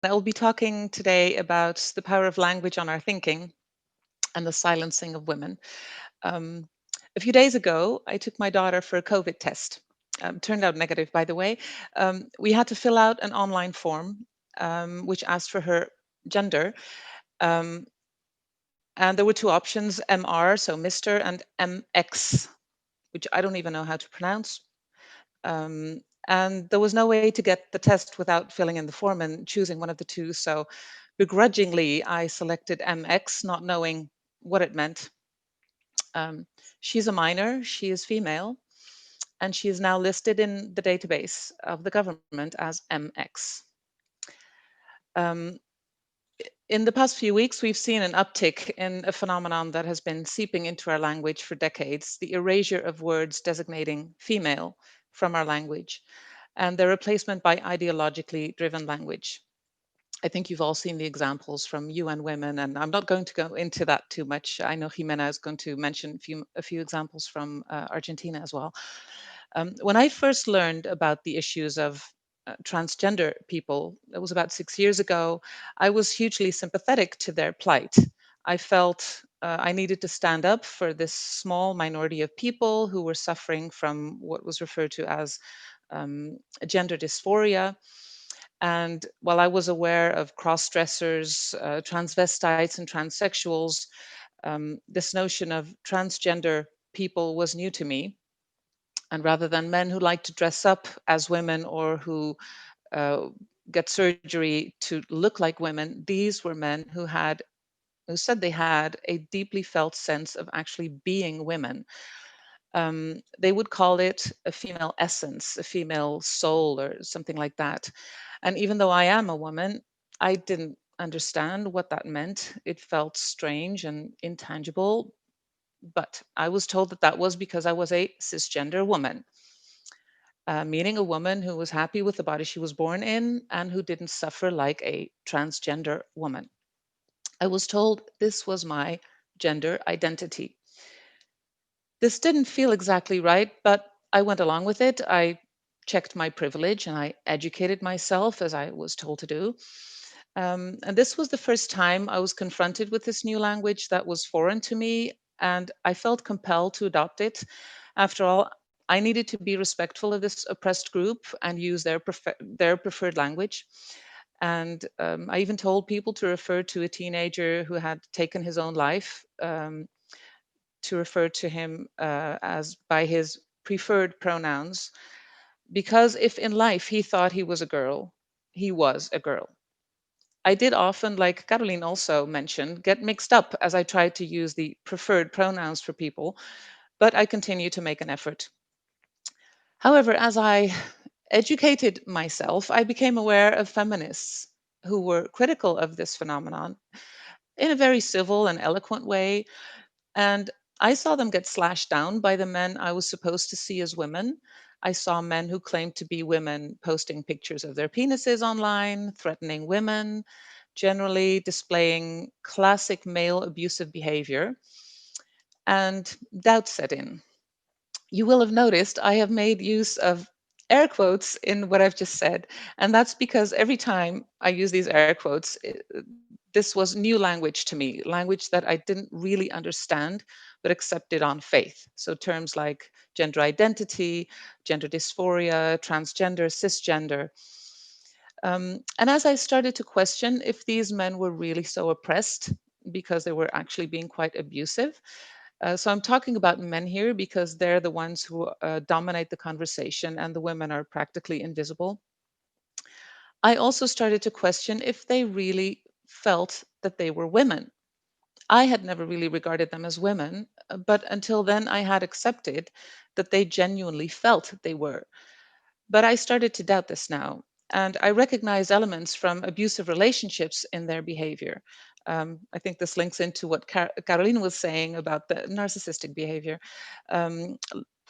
I will be talking today about the power of language on our thinking and the silencing of women. Um, a few days ago, I took my daughter for a COVID test. Turned out negative, by the way. We had to fill out an online form which asked for her gender. Um, and there were two options, MR, so Mr., and MX, which I don't even know how to pronounce. And there was no way to get the test without filling in the form and choosing one of the two. So begrudgingly, I selected MX, not knowing what it meant. Um, she's a minor, she is female, and she is now listed in the database of the government as MX. Um, in the past few weeks, we've seen an uptick in a phenomenon that has been seeping into our language for decades, the erasure of words designating female from our language and their replacement by ideologically driven language. I think you've all seen the examples from UN Women, and I'm not going to go into that too much. I know Jimena is going to mention a few examples from Argentina as well. When I first learned about the issues of transgender people, it was about 6 years ago, I was hugely sympathetic to their plight. I felt I needed to stand up for this small minority of people who were suffering from what was referred to as gender dysphoria. And while I was aware of cross dressers, transvestites, and transsexuals, this notion of transgender people was new to me. And rather than men who like to dress up as women or who uh, get surgery to look like women, these were men who said they had a deeply felt sense of actually being women. They would call it a female essence, a female soul, or something like that. And even though I am a woman, I didn't understand what that meant. It felt strange and intangible, but I was told that that was because I was a cisgender woman, meaning a woman who was happy with the body she was born in and who didn't suffer like a transgender woman. I was told this was my gender identity. This didn't feel exactly right, but I went along with it. I checked my privilege and I educated myself as I was told to do. And this was the first time I was confronted with this new language that was foreign to me, and I felt compelled to adopt it. After all, I needed to be respectful of this oppressed group and use their preferred language. And I even told people to refer to a teenager who had taken his own life, to refer to him as by his preferred pronouns, because if in life he thought he was a girl, he was a girl. I did often, like Caroline also mentioned, get mixed up as I tried to use the preferred pronouns for people, but I continue to make an effort. However, as I educated myself, I became aware of feminists who were critical of this phenomenon in a very civil and eloquent way. And I saw them get slashed down by the men I was supposed to see as women. I saw men who claimed to be women posting pictures of their penises online, threatening women, generally displaying classic male abusive behavior, and doubt set in. You will have noticed I have made use of air quotes in what I've just said. And that's because every time I use these air quotes, this was new language to me, language that I didn't really understand, but accepted on faith. So terms like gender identity, gender dysphoria, transgender, cisgender. And as I started to question if these men were really so oppressed because they were actually being quite abusive, so I'm talking about men here because they're the ones who dominate the conversation and the women are practically invisible. I also started to question if they really felt that they were women. I had never really regarded them as women, but until then I had accepted that they genuinely felt they were. But I started to doubt this now, and I recognized elements from abusive relationships in their behavior. I think this links into what Caroline was saying about the narcissistic behavior. Um,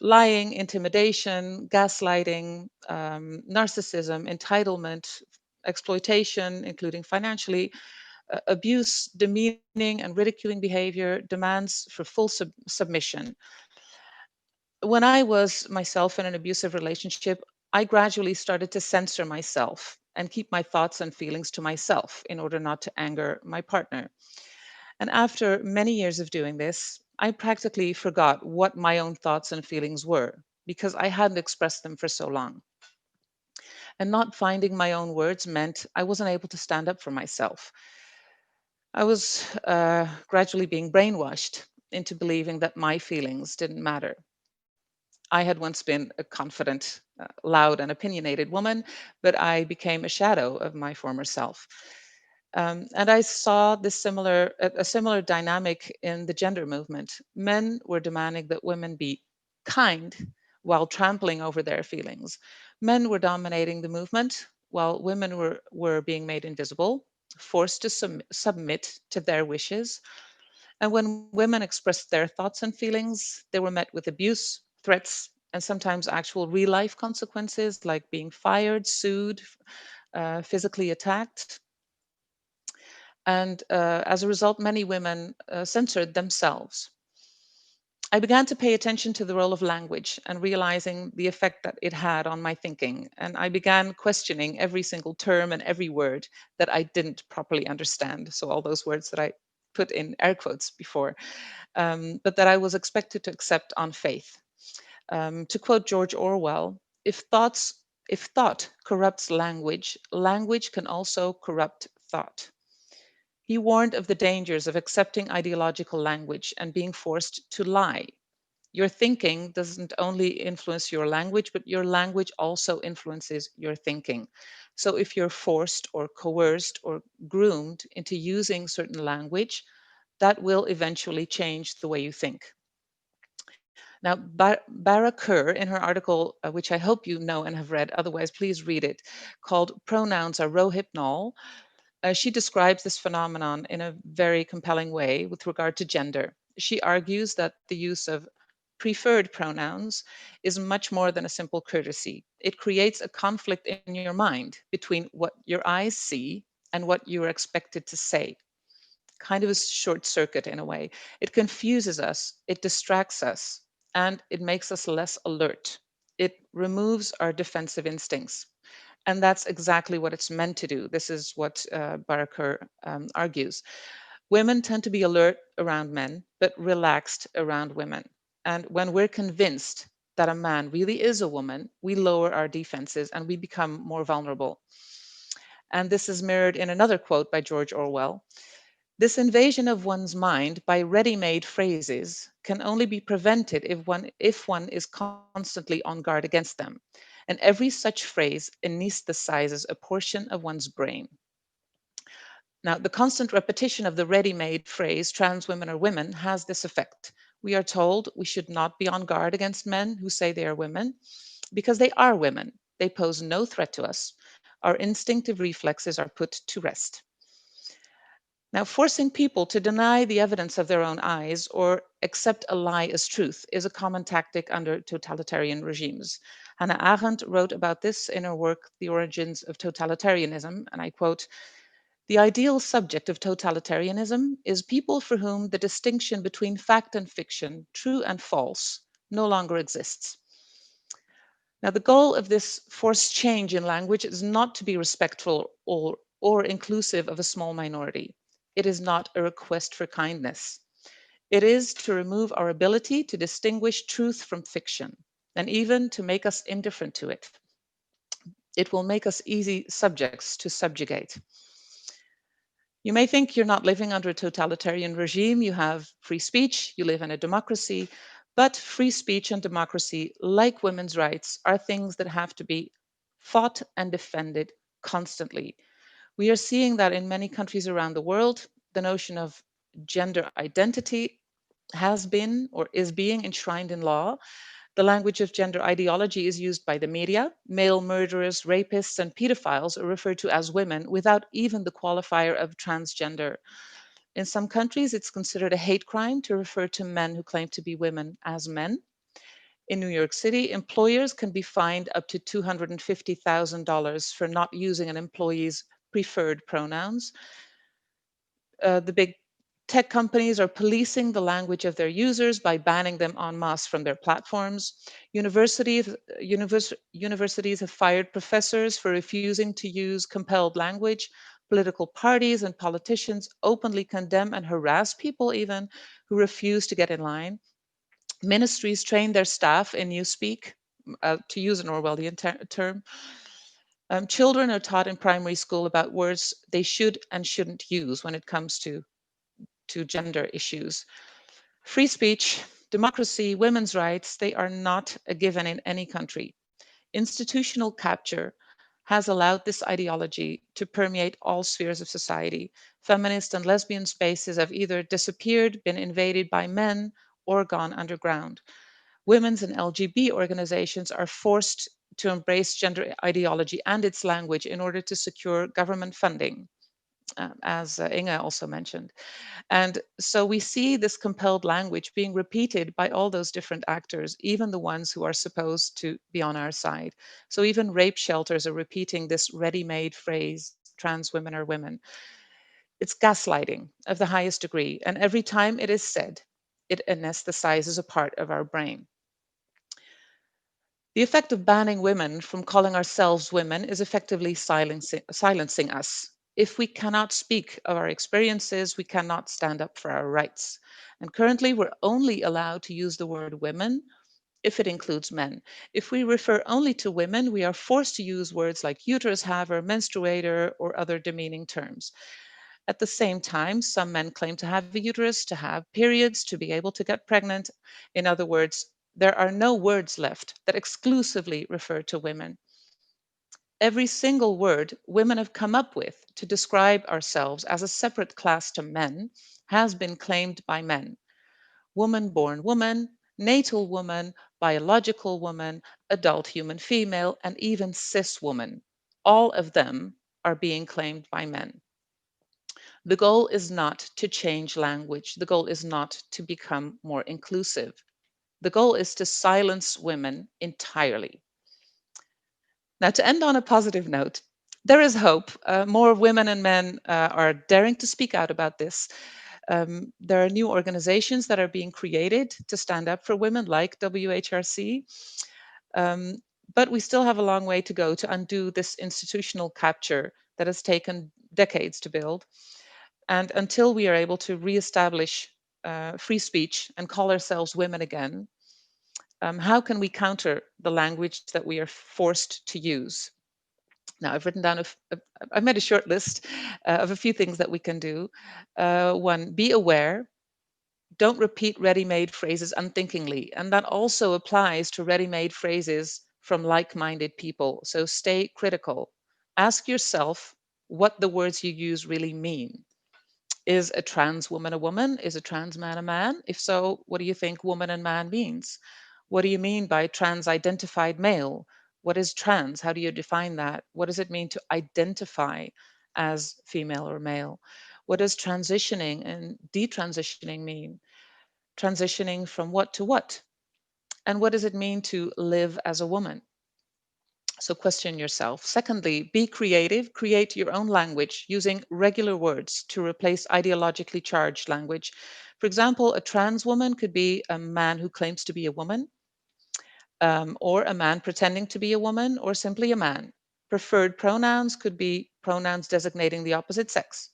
Lying, intimidation, gaslighting, narcissism, entitlement, exploitation, including financially, abuse, demeaning and ridiculing behavior, demands for full submission. When I was myself in an abusive relationship, I gradually started to censor myself and keep my thoughts and feelings to myself in order not to anger my partner. And after many years of doing this, I practically forgot what my own thoughts and feelings were because I hadn't expressed them for so long. And not finding my own words meant I wasn't able to stand up for myself. I was gradually being brainwashed into believing that my feelings didn't matter. I had once been a confident, loud, and opinionated woman, but I became a shadow of my former self. And I saw a similar dynamic in the gender movement. Men were demanding that women be kind while trampling over their feelings. Men were dominating the movement while women were being made invisible, forced to submit to their wishes. And when women expressed their thoughts and feelings, they were met with abuse, threats, and sometimes actual real life consequences like being fired, sued, physically attacked. And as a result, many women censored themselves. I began to pay attention to the role of language and realizing the effect that it had on my thinking. And I began questioning every single term and every word that I didn't properly understand. So, all those words that I put in air quotes before, but that I was expected to accept on faith. To quote George Orwell, if thought corrupts language, language can also corrupt thought. He warned of the dangers of accepting ideological language and being forced to lie. Your thinking doesn't only influence your language, but your language also influences your thinking. So if you're forced or coerced or groomed into using certain language, that will eventually change the way you think. Now, Bara Kerr, in her article, which I hope you know and have read, otherwise, please read it, called Pronouns Are Rohypnol, she describes this phenomenon in a very compelling way with regard to gender. She argues that the use of preferred pronouns is much more than a simple courtesy. It creates a conflict in your mind between what your eyes see and what you are expected to say. Kind of a short circuit in a way. It confuses us, it distracts us, and it makes us less alert. It removes our defensive instincts. And that's exactly what it's meant to do. This is what Barakur argues. Women tend to be alert around men, but relaxed around women. And when we're convinced that a man really is a woman, we lower our defenses and we become more vulnerable. And this is mirrored in another quote by George Orwell. This invasion of one's mind by ready-made phrases can only be prevented if one is constantly on guard against them. And every such phrase anesthetizes a portion of one's brain. Now, the constant repetition of the ready-made phrase trans women are women has this effect. We are told we should not be on guard against men who say they are women because they are women. They pose no threat to us. Our instinctive reflexes are put to rest. Now, forcing people to deny the evidence of their own eyes or accept a lie as truth is a common tactic under totalitarian regimes. Hannah Arendt wrote about this in her work, The Origins of Totalitarianism, and I quote, "The ideal subject of totalitarianism is people for whom the distinction between fact and fiction, true and false, no longer exists." Now, the goal of this forced change in language is not to be respectful or inclusive of a small minority. It is not a request for kindness. It is to remove our ability to distinguish truth from fiction and even to make us indifferent to it. It will make us easy subjects to subjugate. You may think you're not living under a totalitarian regime, you have free speech, you live in a democracy, but free speech and democracy, like women's rights, are things that have to be fought and defended constantly. We are seeing that in many countries around the world. The notion of gender identity has been or is being enshrined in law. The language of gender ideology is used by the media. Male murderers, rapists, and pedophiles are referred to as women without even the qualifier of transgender. In some countries, it's considered a hate crime to refer to men who claim to be women as men. In New York City, employers can be fined up to $250,000 for not using an employee's preferred pronouns. The big Tech companies are policing the language of their users by banning them en masse from their platforms. Universities have fired professors for refusing to use compelled language. Political parties and politicians openly condemn and harass people, even who refuse to get in line. Ministries train their staff in newspeak, to use an Orwellian term. Children are taught in primary school about words they should and shouldn't use when it comes to gender issues. Free speech, democracy, women's rights, they are not a given in any country. Institutional capture has allowed this ideology to permeate all spheres of society. Feminist and lesbian spaces have either disappeared, been invaded by men, or gone underground. Women's and LGBT organizations are forced to embrace gender ideology and its language in order to secure government funding, as Inge also mentioned. And so we see this compelled language being repeated by all those different actors, even the ones who are supposed to be on our side. So even rape shelters are repeating this ready made phrase, trans women are women. It's gaslighting of the highest degree. And every time it is said, it anesthetizes a part of our brain. The effect of banning women from calling ourselves women is effectively silencing us. If we cannot speak of our experiences, we cannot stand up for our rights. And currently, we're only allowed to use the word women if it includes men. If we refer only to women, we are forced to use words like uterus haver, menstruator, or other demeaning terms. At the same time, some men claim to have a uterus, to have periods, to be able to get pregnant. In other words, there are no words left that exclusively refer to women. Every single word women have come up with to describe ourselves as a separate class to men has been claimed by men. Woman born woman, natal woman, biological woman, adult human female, and even cis woman. All of them are being claimed by men. The goal is not to change language. The goal is not to become more inclusive. The goal is to silence women entirely. Now, to end on a positive note, there is hope. More women and men are daring to speak out about this. There are new organizations that are being created to stand up for women, like WHRC. Um, but we still have a long way to go to undo this institutional capture that has taken decades to build. And until we are able to reestablish free speech and call ourselves women again, how can we counter the language that we are forced to use? Now, I've written down, I've made a short list of a few things that we can do. One, be aware. Don't repeat ready made phrases unthinkingly. And that also applies to ready made phrases from like minded people. So stay critical. Ask yourself what the words you use really mean. Is a trans woman a woman? Is a trans man a man? If so, what do you think woman and man means? What do you mean by trans identified male? What is trans? How do you define that? What does it mean to identify as female or male? What does transitioning and detransitioning mean? Transitioning from what to what? And what does it mean to live as a woman? So question yourself. Secondly, be creative. Create your own language using regular words to replace ideologically charged language. For example, a trans woman could be a man who claims to be a woman, or a man pretending to be a woman, or simply a man. Preferred pronouns could be pronouns designating the opposite sex.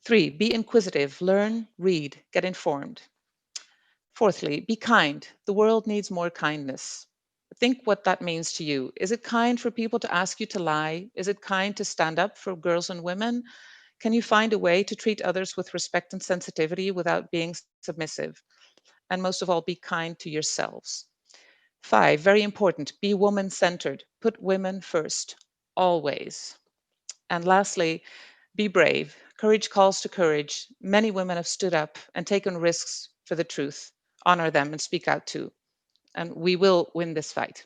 Three, be inquisitive. Learn, read, get informed. Fourthly, be kind. The world needs more kindness. Think what that means to you. Is it kind for people to ask you to lie? Is it kind to stand up for girls and women? Can you find a way to treat others with respect and sensitivity without being submissive? And most of all, be kind to yourselves. Five, very important, be woman centered. Put women first, always. And lastly, be brave. Courage calls to courage. Many women have stood up and taken risks for the truth. Honor them and speak out too. And we will win this fight.